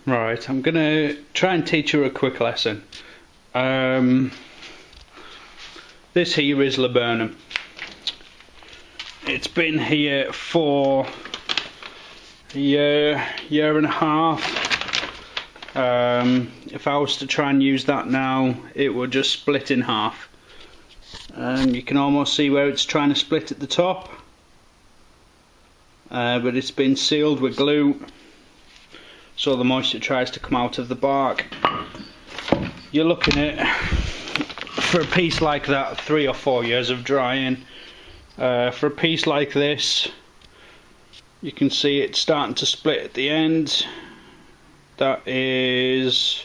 Right, I'm gonna try and teach you a quick lesson. This here is laburnum. It's been here for a year and a half. If I was to try and use that now, it would just split in half. You can almost see where it's trying to split at the top, but it's been sealed with glue, so the moisture tries to come out of the bark. You're looking at, for a piece like that, 3 or 4 years of drying. For a piece like this, you can see it's starting to split at the end. That is,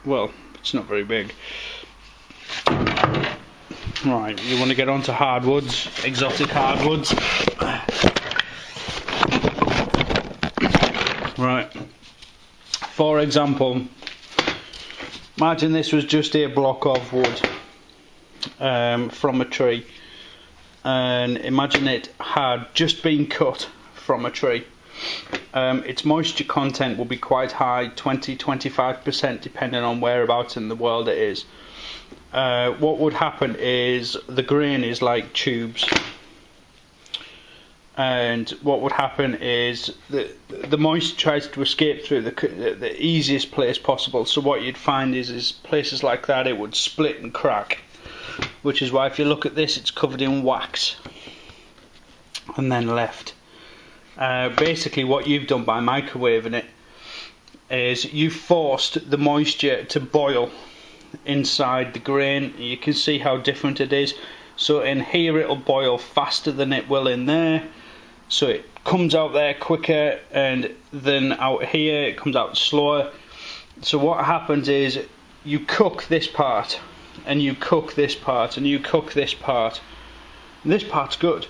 well, it's not very big. Right, you want to get onto hardwoods, exotic hardwoods. Right, for example, imagine this was just a block of wood from a tree, and imagine it had just been cut from a tree. Its moisture content will be quite high, 20-25%, depending on whereabouts in the world it is. What would happen is the grain is like tubes, and what would happen is the moisture tries to escape through the easiest place possible. So what you'd find is places like that, it would split and crack, which is why if you look at this, it's covered in wax and then left. Basically what you've done by microwaving it is you forced the moisture to boil inside the grain. You can see how different it is. So in here it'll boil faster than it will in there, so it comes out there quicker, and then out here it comes out slower. So what happens is you cook this part, and you cook this part, and you cook this part, and this part's good.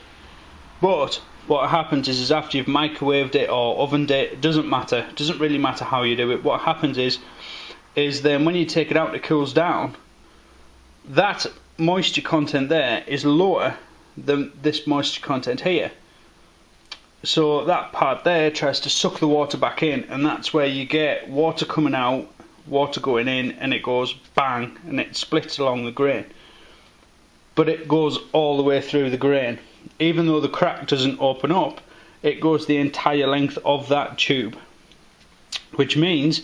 But what happens is after you've microwaved it or ovened it, it doesn't matter, it doesn't really matter how you do it. What happens is then when you take it out, it cools down. That moisture content there is lower than this moisture content here. So that part there tries to suck the water back in, and that's where you get water coming out, water going in, and it goes bang, and it splits along the grain. But it goes all the way through the grain. Even though the crack doesn't open up, it goes the entire length of that tube. Which means,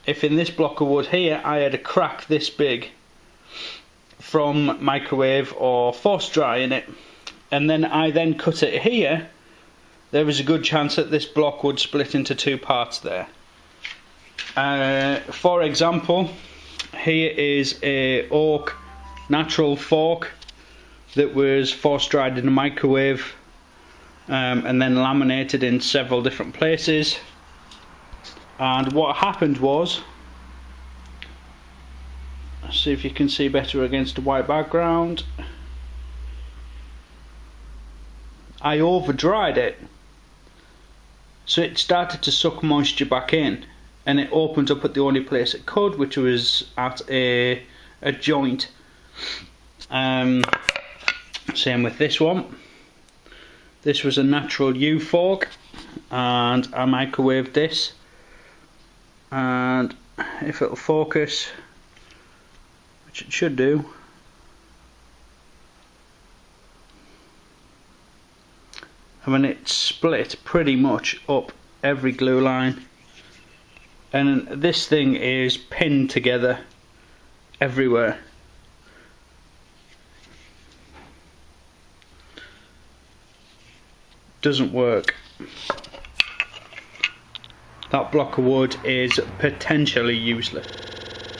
if in this block of wood here I had a crack this big from microwave or force drying it, and then I cut it here, there is a good chance that this block would split into 2 parts there. For example, here is a oak natural fork that was force dried in a microwave and then laminated in several different places. And what happened was, let's see if you can see better against a white background, I over dried it, so it started to suck moisture back in, and it opened up at the only place it could, which was at a joint. Same with this one. This was a natural U fork, and I microwaved this, and if it'll focus, which it should do, I mean, it split pretty much up every glue line, and this thing is pinned together everywhere. Doesn't work. That block of wood is potentially useless.